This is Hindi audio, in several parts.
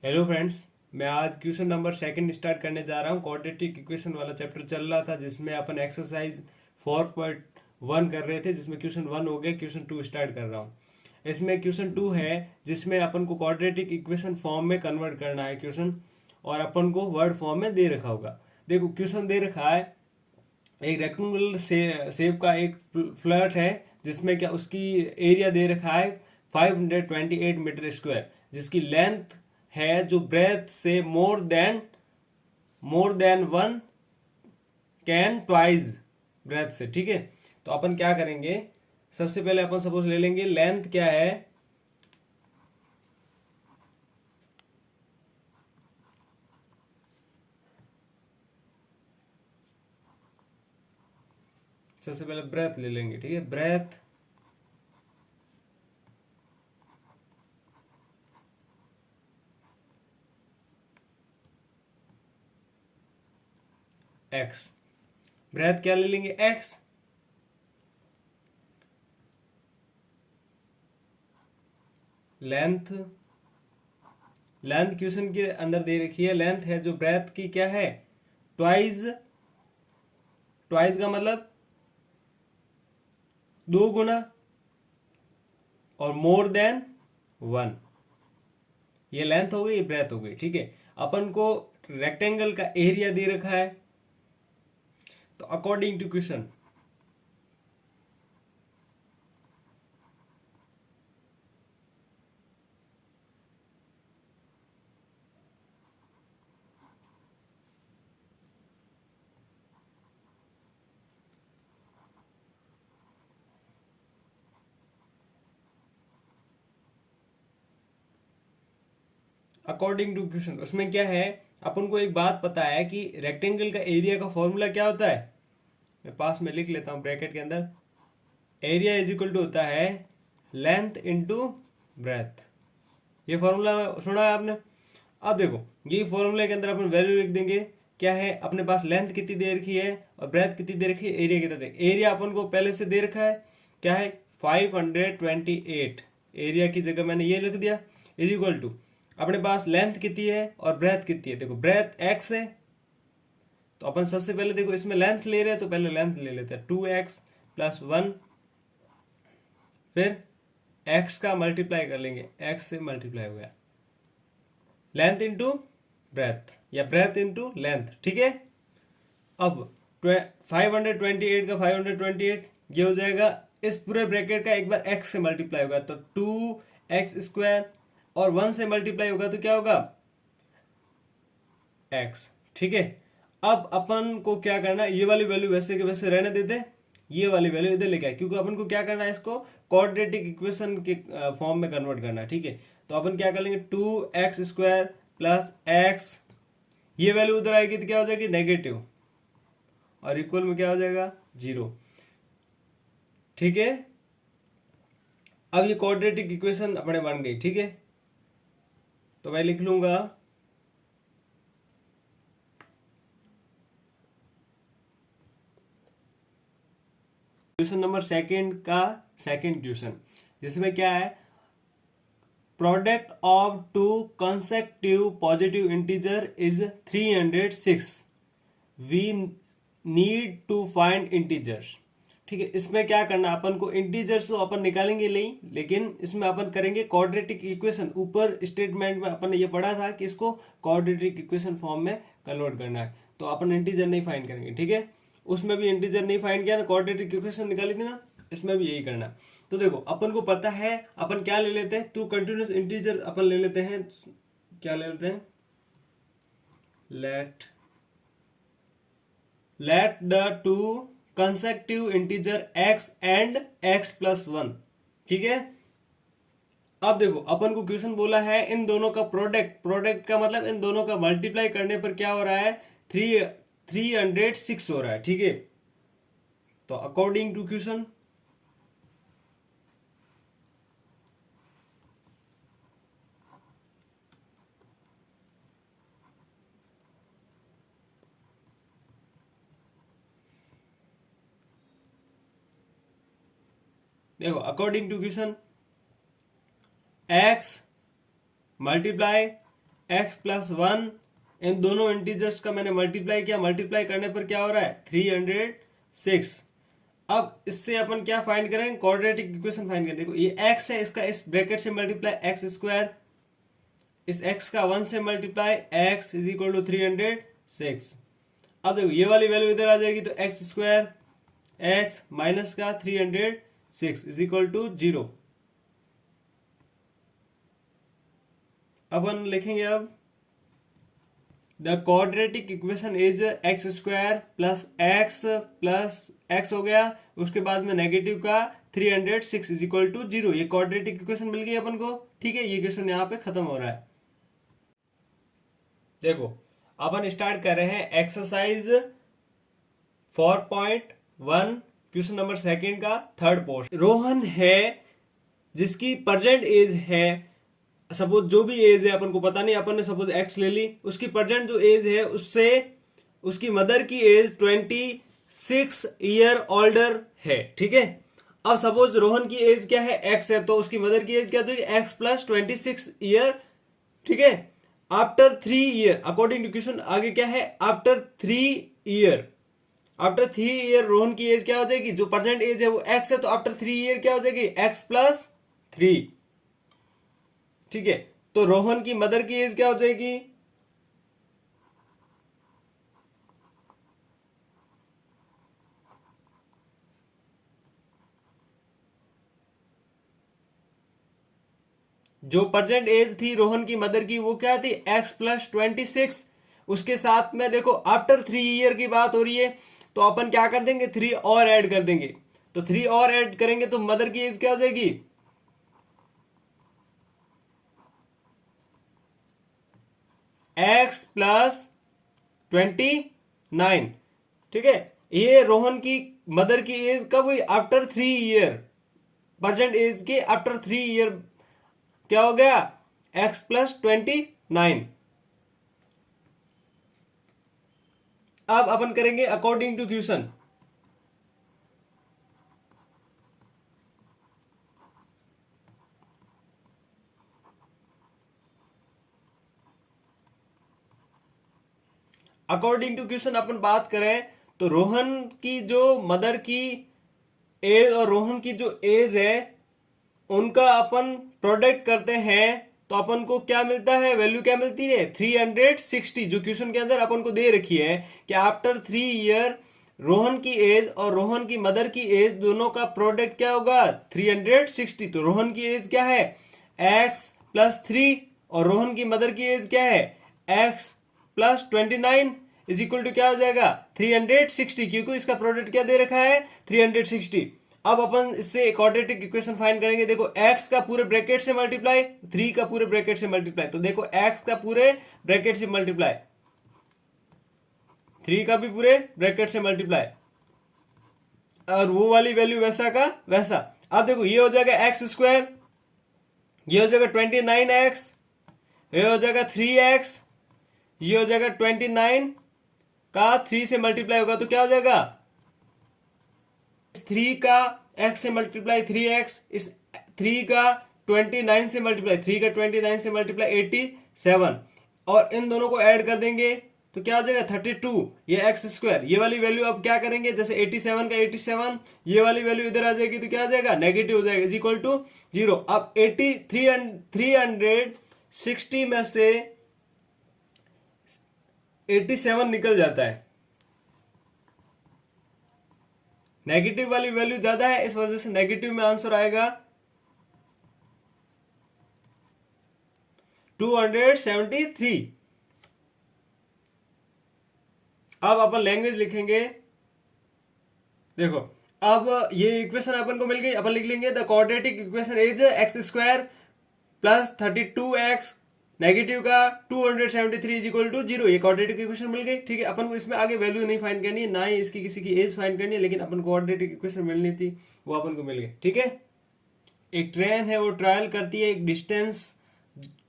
Hello friends. मैं आज क्वेश्चन नंबर सेकंड स्टार्ट करने जा रहा हूँ। क्वाड्रेटिक इक्वेशन वाला चैप्टर चल रहा था जिसमें अपन एक्सरसाइज 4.1 कर रहे थे, जिसमें क्वेश्चन 1 हो गया। क्वेश्चन 2 स्टार्ट कर रहा हूँ। इसमें क्वेश्चन 2 है जिसमें अपन को क्वाड्रेटिक इक्वेशन फॉर्म में कन्वर्ट करना है क्वेश्चन, और अपन को वर्ड फॉर्म में दे रखा होगा। देखो क्वेश्चन दे रखा है, एक रेक्टेंगुलर शेप का एक फ्लैट है जिसमें क्या उसकी एरिया दे रखा है 528 मीटर स्क्वायर, जिसकी लेंथ है जो ब्रेथ से more than one can twice breath से। ठीक है, तो अपन क्या करेंगे, सबसे पहले अपन सपोज ले लेंगे लेंथ क्या है। सबसे पहले ब्रेथ ले लेंगे। ठीक है, ब्रेथ एक्स, ब्रेथ क्या ले लेंगे एक्स। लेंथ लेंथ क्वेश्चन के अंदर दे रखी है, लेंथ है जो ब्रेथ की क्या है ट्वाइस। ट्वाइस का मतलब दो गुना, और मोर देन वन, ये लेंथ हो गई, ये ब्रेथ हो गई। ठीक है, अपन को रेक्टेंगल का एरिया दे रखा है, तो according to question according to question उसमें क्या है, अपन को एक बात पता है कि रेक्टेंगल का एरिया का फॉर्मूला क्या होता है। मैं पास में लिख लेता हूं ब्रैकेट के अंदर। एरिया इज इक्वल टू होता है लेंथ इनटू ब्रेथ। ये फॉर्मूला सुना है आपने। अब देखो ये फॉर्मूले के अंदर अपन वैल्यू लिख देंगे। क्या है, अपने पास लेंथ कितनी दे रखी है और ब्रेथ कितनी दे रखी है, एरिया कितना दे। एरिया अपन को पहले से दे रखा है, क्या है 528। एरिया की जगह मैंने ये लिख दिया, इज इक्वल टू अपने पास लेंथ कितनी है और ब्रेथ कितनी है। देखो ब्रेथ एक्स है, तो अपन सबसे पहले देखो इसमें लेंथ ले रहे हैं तो पहले लेंथ ले लेते हैं 2x प्लस 1, फिर x का मल्टीप्लाई कर लेंगे, x से मल्टीप्लाई हो गया लेंथ इंटू ब्रेथ या ब्रेथ इंटू लेंथ। ठीक है, अब 528 का 528 ये हो जाएगा, इस पूरे ब्रैकेट का एक बार x से मल्टीप्लाई होगा तो 2x स्क्वायर, और 1 से मल्टीप्लाई होगा तो क्या होगा x। ठीक है, अब अपन को क्या करना है, ये वाली वैल्यू वैसे के वैसे रहने देते, ये वाली वैल्यू इधर लेके आए, क्योंकि अपन को क्या करना है, इसको क्वाड्रेटिक इक्वेशन के फॉर्म में कन्वर्ट करना है। ठीक है, तो अपन क्या कर लेंगे 2x स्क्वायर प्लस x, ये वैल्यू उधर आएगी तो क्या हो जाएगी नेगेटिव, और इक्वल में क्या हो जाएगा 0। ठीक है, अब ये क्वाड्रेटिक इक्वेशन अपने बन गई। ठीक है, तो मैं लिख लूंगा क्वेश्चन नंबर सेकंड का सेकंड क्वेश्चन, जिसमें क्या है, product of two consecutive positive integer is 306, we need to find integers. ठीक है, इसमें क्या करना, अपन को इंटीजर्स तो अपन निकालेंगे नहीं, लेकिन इसमें अपन करेंगे क्वाड्रेटिक इक्वेशन। ऊपर स्टेटमेंट में अपन ने ये पढ़ा था कि इसको क्वाड्रेटिक इक्वेशन फॉर्म में कन्वर्ट करना है, तो अपन इंटीजर नहीं फाइंड करेंगे। ठीक है, उसमें भी इंटीजर नहीं फाइंड किया ना, क्वाड्रेटिक इक्वेशन निकाली थी ना, इसमें भी यही करना। तो देखो अपन को पता है, अपन क्या ले लेते हैं, टू कंटिन्यूस इंटीजर अपन ले लेते हैं। क्या ले लेते हैं, let the two consecutive integer x and x plus 1। ठीक है, अब देखो अपन को क्वेश्चन बोला है इन दोनों का प्रोडक्ट, प्रोडक्ट का मतलब इन दोनों का मल्टीप्लाई करने पर क्या हो रहा है, 306 हो रहा है। ठीक है, तो अकॉर्डिंग टू क्वेश्चन देखो, according to question x multiply x plus one, इन दोनों इंटीजर्स का मैंने मल्टीप्लाई किया, मल्टीप्लाई करने पर क्या हो रहा है 306। अब इससे अपन क्या फाइंड करेंगे, क्वाड्रेटिक इक्वेशन फाइंड करें। देखो ये एक्स है, इसका इस ब्रैकेट से मल्टीप्लाई एक्स स्क्वायर, इस एक्स का 1 से multiply X is equal to 306। अब देखो ये वाली वैल्यू इधर आ जाएगी तो एक्स स्क्वायर एक्स माइनस का 306 इज इक्वल टू 0। अपन लिखेंगे अब the quadratic equation is x square plus x हो गया, उसके बाद में नेगेटिव का 306 इज इक्वल टू 0। ये क्वाड्रेटिक इक्वेशन मिल गई अपन को, ठीक है। ये क्वेश्चन यहाँ पे खत्म हो रहा है। देखो अपन स्टार्ट कर रहे हैं एक्सरसाइज 4.1 क्वेश्चन नंबर सेकंड का थर्ड पोर्शन। रोहन है जिसकी प्रेजेंट एज है, सपोज जो भी एज है अपन को पता नहीं, अपन ने सपोज एक्स ले ली, उसकी प्रेजेंट जो एज है उससे उसकी मदर की एज 26 ईयर ओल्डर है, ठीक है। अब सपोज रोहन की एज क्या है एक्स है, तो उसकी मदर की एज क्या होगी एक्स प्लस 26 ईयर, ठीक है। After 3 year according to question आगे क्या है, आफ्टर 3 ईयर रोहन की एज क्या हो जाएगी, जो प्रेजेंट एज है वो एक्स है, तो आफ्टर 3 ईयर क्या हो जाएगी एक्स प्लस 3, ठीक है। तो रोहन की मदर की एज क्या हो जाएगी, जो प्रेजेंट एज थी रोहन की मदर की वो क्या थी एक्स प्लस 26। उसके साथ में देखो आफ्टर 3 ईयर की बात हो रही है, तो अपन क्या कर देंगे 3 और ऐड कर देंगे, तो 3 और ऐड करेंगे तो मदर की एज क्या हो जाएगी एक्स प्लस 29, ठीक है। ये रोहन की मदर की एज कब हुई आफ्टर 3 ईयर, प्रेजेंट एज के आफ्टर 3 ईयर क्या हो गया एक्स प्लस 29। अब अपन करेंगे according to question. According to question अपन बात करें तो रोहन की जो मदर की एज और रोहन की जो एज है उनका अपन प्रोडक्ट करते हैं तो अपन को क्या मिलता है, वैल्यू क्या मिलती है 360, जो क्वेश्चन के अंदर अपन को दे रखी है कि आफ्टर 3 ईयर रोहन की एज और रोहन की मदर की एज दोनों का प्रोडक्ट क्या होगा 360। तो रोहन की एज क्या है x प्लस 3 और रोहन की मदर की एज क्या है x plus 29 is equal to क्या हो जाएगा 360, क्योंकि इसका प्रोडक्ट क्या दे रखा है 360। अब अपन इससे क्वाड्रेटिक इक्वेशन फाइंड करेंगे। देखो x का पूरे ब्रैकेट से मल्टीप्लाई 3 का पूरे ब्रैकेट से मल्टीप्लाई, तो देखो x का पूरे ब्रैकेट से मल्टीप्लाई 3 का भी पूरे ब्रैकेट से मल्टीप्लाई, और वो वाली वैल्यू वैसा का वैसा। अब देखो ये हो जाएगा एक्स स्क्वायर, ये हो जाएगा 29x, ये हो जाएगा 3x, ये हो जाएगा 29 का 3 से मल्टीप्लाई होगा तो क्या हो जाएगा 3 का x से मल्टीप्लाई 3x, इस 3 का 29 से मल्टीप्लाई 3 का 29 से मल्टीप्लाई 87, और इन दोनों को ऐड कर देंगे तो क्या हो जाएगा 32, ये एक्स स्क्वायर। ये वाली वैल्यू अब क्या करेंगे, जैसे 87 का 87, ये वाली वैल्यू इधर आ जाएगी तो क्या आ जाएगा नेगेटिव हो जाएगा इज इक्वल टू 0। अब 360 में से 87 निकल जाता है, नेगेटिव वाली वैल्यू ज्यादा है, इस वजह से नेगेटिव में आंसर आएगा 273। अब अपन लैंग्वेज लिखेंगे। देखो अब ये इक्वेशन अपन को मिल गई, अपन लिख लेंगे the quadratic equation is x square plus 32x negative का 273 इज इक्वल टू 0। ये क्वाड्रेटिक इक्वेशन मिल गई, ठीक है। अपन को इसमें आगे वैल्यू नहीं फाइंड करनी है, ना ही इसकी किसी की एज फाइंड करनी है, लेकिन अपन को क्वाड्रेटिक इक्वेशन मिलनी थी, वो अपन को मिल गई, ठीक है। एक ट्रेन है वो ट्रायल करती है, एक डिस्टेंस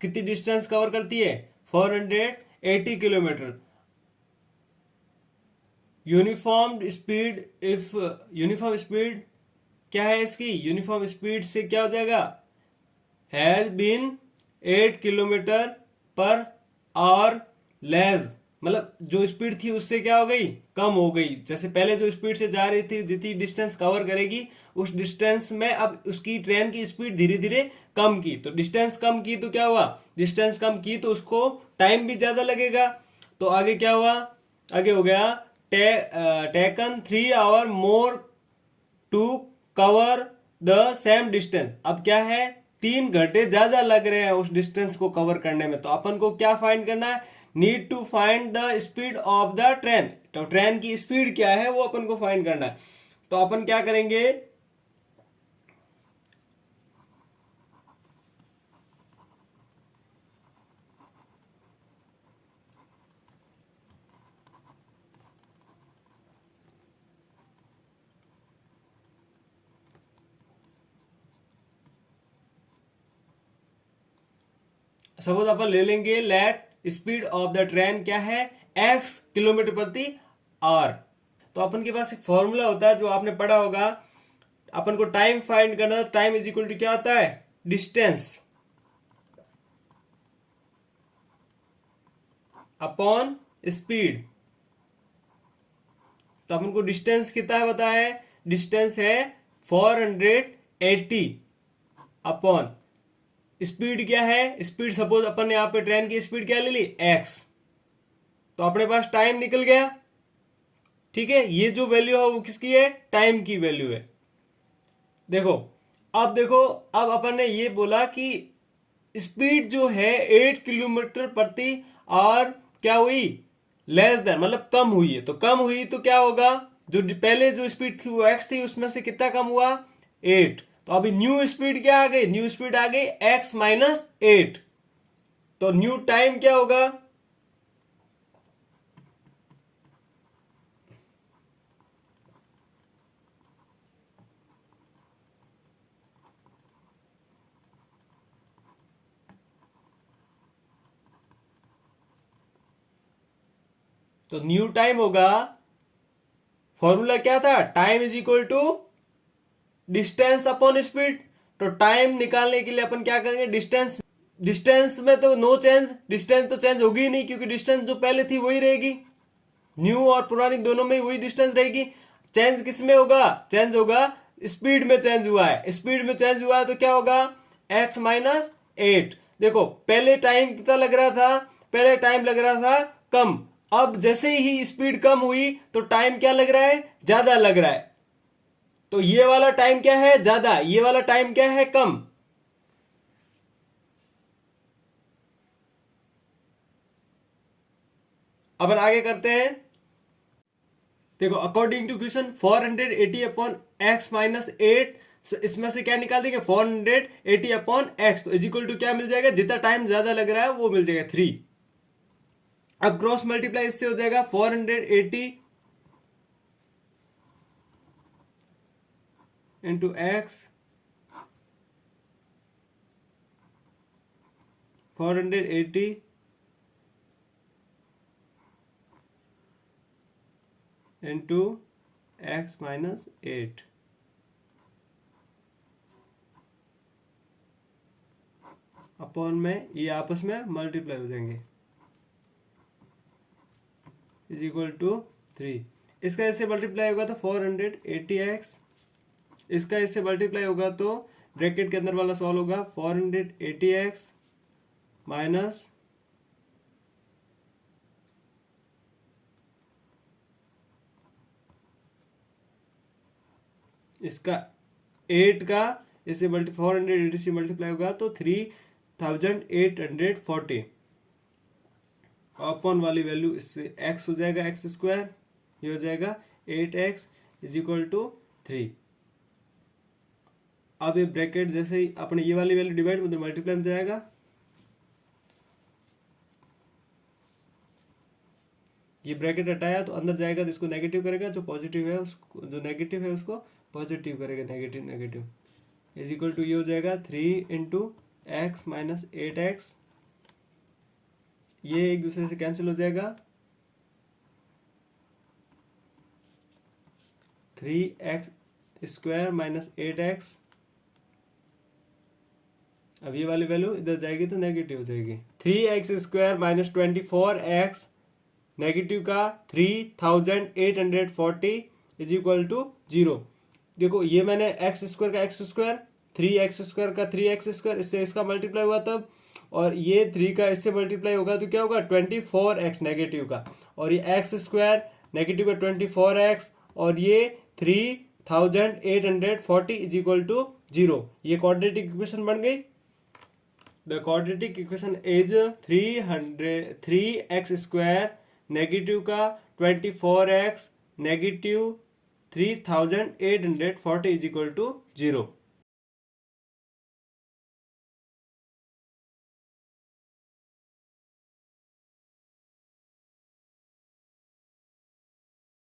कितनी डिस्टेंस कवर करती है 480 kilometre. Uniform speed, if uniform speed क्या है इसकी, यूनिफॉर्म स्पीड से क्या हो जाएगा हैज बीन 8 किलोमीटर पर और लेस, मतलब जो स्पीड थी उससे क्या हो गई, कम हो गई। जैसे पहले जो स्पीड से जा रही थी, जितनी डिस्टेंस कवर करेगी उस डिस्टेंस में अब उसकी ट्रेन की स्पीड धीरे धीरे कम की, तो डिस्टेंस कम की तो क्या हुआ, डिस्टेंस कम की तो उसको टाइम भी ज्यादा लगेगा। तो आगे क्या हुआ, आगे हो गया taken 3 hour more to cover the same distance. अब क्या है, 3 घंटे ज्यादा लग रहे हैं उस डिस्टेंस को कवर करने में। तो अपन को क्या फाइंड करना है, need to find the speed of the train. तो ट्रेन की स्पीड क्या है वो अपन को फाइंड करना है। तो अपन क्या करेंगे, सपोज अपन ले लेंगे let speed of the train क्या है, x किलोमीटर प्रति आवर। तो अपन के पास एक फॉर्मूला होता है जो आपने पढ़ा होगा, अपन को टाइम फाइंड करना था। टाइम इज इक्वल टू क्या होता है, डिस्टेंस अपॉन स्पीड। तो अपन को डिस्टेंस कितना है पता है, डिस्टेंस है 480 अपॉन स्पीड क्या है, स्पीड सपोज अपन ने यहाँ पे ट्रेन की स्पीड क्या ले ली, x। तो अपने पास टाइम निकल गया, ठीक है। ये जो वैल्यू है वो किसकी है, टाइम की वैल्यू है। देखो, अब देखो, अब अपन ने ये बोला कि स्पीड जो है 8 किलोमीटर प्रति आवर क्या हुई, लेस देन मतलब कम हुई है। तो कम हुई तो क्या होगा, जो पहले जो स्पीड थी वो x थी, उसमें से कितना कम हुआ, 8। तो अभी न्यू स्पीड क्या आ गई, न्यू स्पीड आ गई x माइनस 8। तो न्यू टाइम क्या होगा, तो न्यू टाइम होगा, फॉर्मूला क्या था, time is equal to distance upon speed. तो टाइम निकालने के लिए अपन क्या करेंगे, डिस्टेंस, डिस्टेंस में तो नो चेंज, डिस्टेंस तो चेंज होगी ही नहीं क्योंकि डिस्टेंस जो पहले थी वही रहेगी, न्यू और पुरानी दोनों में वही डिस्टेंस रहेगी। चेंज किस में होगा, चेंज होगा स्पीड में, चेंज हुआ है, स्पीड में चेंज हुआ है तो क्या होगा, x माइनस 8। देखो पहले टाइम कितना लग रहा था, पहले टाइम लग रहा था कम, अब जैसे ही स्पीड कम हुई तो टाइम क्या लग रहा है, ज्यादा लग रहा है। तो ये वाला टाइम क्या है, ज्यादा, ये वाला टाइम क्या है, कम। अपन आगे करते हैं। देखो according to question 480 upon X minus 8, इसमें से क्या निकाल देंगे, 480 अपॉन एक्स। तो इज इक्वल टू क्या मिल जाएगा, जितना टाइम ज्यादा लग रहा है वो मिल जाएगा 3। अब क्रॉस मल्टीप्लाई इससे हो जाएगा 480 into x, 480 into x minus 8 upon में ये आपस में मल्टीप्लाई हो जाएंगे, इज इक्वल टू 3। इसका इससे मल्टीप्लाई होगा तो 480x, इसका इससे मल्टीप्लाई होगा तो ब्रैकेट के अंदर वाला सॉल्व होगा 480x माइनस इसका 8 का इससे 480 से मल्टीप्लाई होगा तो 3840 अपॉन वाली वैल्यू इससे x हो जाएगा, एक्स स्क्वायर, ये हो जाएगा 8x इज इक्वल टू 3। अब ये ब्रैकेट जैसे ही अपने ये वाली वैल्यू डिवाइड उधर मल्टीप्लाई में जाएगा, ये ब्रैकेट हटाया तो अंदर जाएगा तो इसको नेगेटिव करेगा, जो पॉजिटिव है उसको, जो नेगेटिव है उसको पॉजिटिव करेगा, negative negative is equal to ये हो जाएगा 3 इंटू एक्स माइनस 8x। ये एक दूसरे से कैंसिल हो जाएगा, 3x स्क्वायर माइनस 8x अब ये वाली वैल्यू इधर जाएगी तो नेगेटिव हो जाएगी। 3x² माइनस 24x नेगेटिव का 3840 इज इक्वल टू 0। देखो ये मैंने x² का x², 3x² का 3x², इससे इसका मल्टीप्लाई हुआ तब, और ये 3 का इससे मल्टीप्लाई होगा तो क्या होगा 24x नेगेटिव का, और ये x² नेगेटिव का 24x, और ये 3840 इज इक्वल टू 0। ये क्वाड्रेटिक इक्वेशन बन गई। The quadratic equation is 3x² negative का 24x negative 3840 is equal to 0।